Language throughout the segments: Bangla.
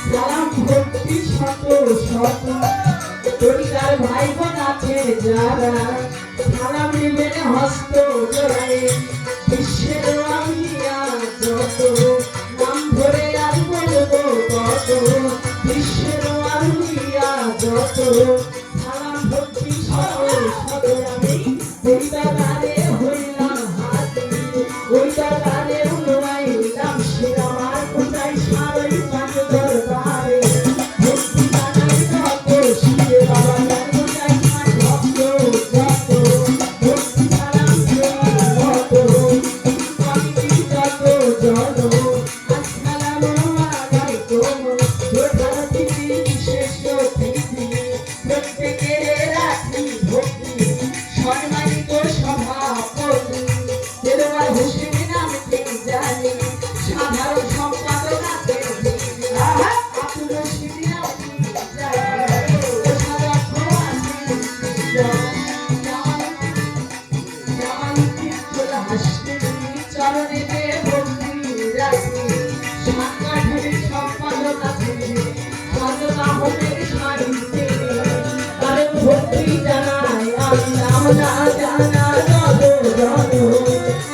সালাম ভক্তি শত শত পরিবার ভাই বোন আছে যারা সালাম নেবেন হস্ত জোড়ায় বিশ্বের আমিয়া যত নাম ধরে আর বলবো কত বিশ্বের আমিয়া যত সালাম ভক্তি শত শত আমি ওই দাদারে হইলাম হাতে ওই দাদারে হইলাম শিরামার কোথায় সারাই পাঁচ দরবারে ভক্তি জানাই যত শিরে বাবা যার কোথায় পাঁচ ভক্ত যত ভক্তি সালাম যত আমি যত যত আসসালামু আলাইকুম যোধাতি বিশেষ অতিথি প্রত্যেকের রাখি ভক্তি সম্মানিত সভাপতি দেলোয়ার হোসেন নামটি জানি সাধারণ সম্পাদক আছেন আব্দুল রশিদ নামটি জানি কোষাধ্যক্ষ আছেন জামালউদ্দিন চলে আসছেন চরণেতে ভক্তি রাখি সাংগঠনিক সম্পাদক আছেন হযরত আহমেদ শাহী কারণ ভক্তি জানাই আমি নাম না জানা যত যত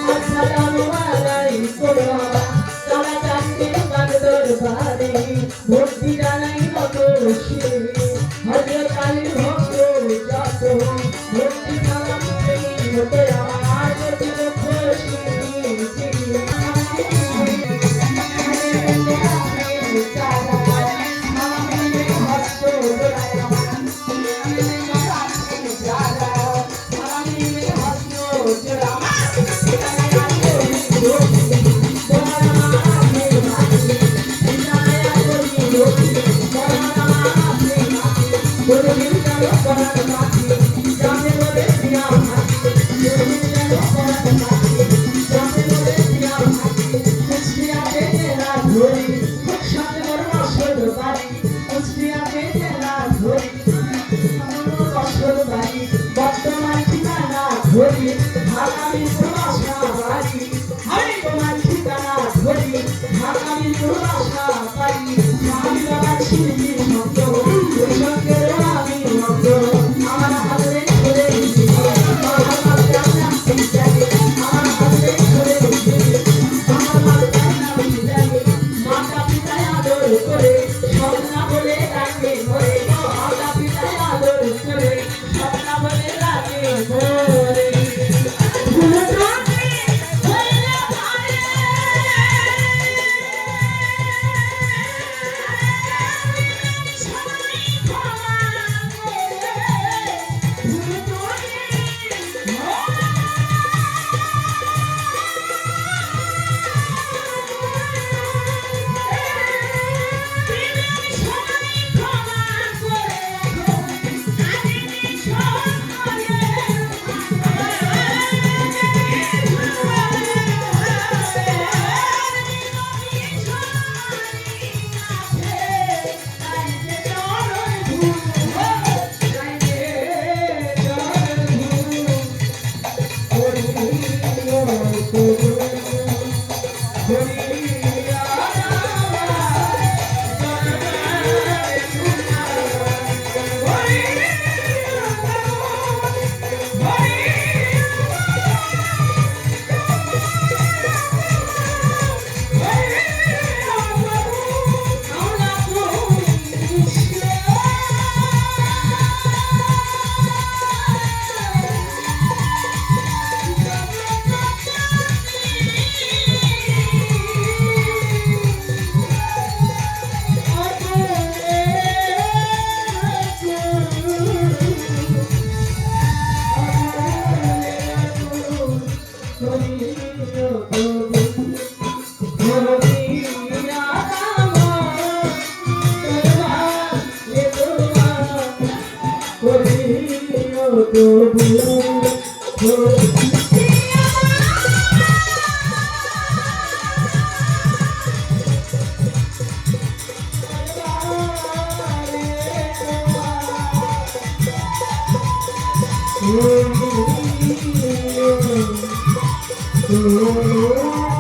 আসসালামু আলাইকুম তারা চাচ্ছেন পাঁচ দরবারে ভক্তি জানাই যত শিরে হযরত আলীর ভক্ত যত ভক্তি সালাম হতে আমার প্রতিপক্ষ বর্তমান ঠিকানা ধরি আগামী প্রবাসা বাড়ি বর্তমান ঠিকানা ধরি আগামী প্রবাসা বাড়ি আমি বাবা শিল্পী ভক্ত কৃষকের আমি ভক্ত আমার হাতে ধরে আমার হাতে ধরে আমার মাতা পিতায় আদর করে স্বপ্না বলে ডাকে মরে মাতা পিতায় আদর করে স্বপ্না বলে ডাকে মরে Oh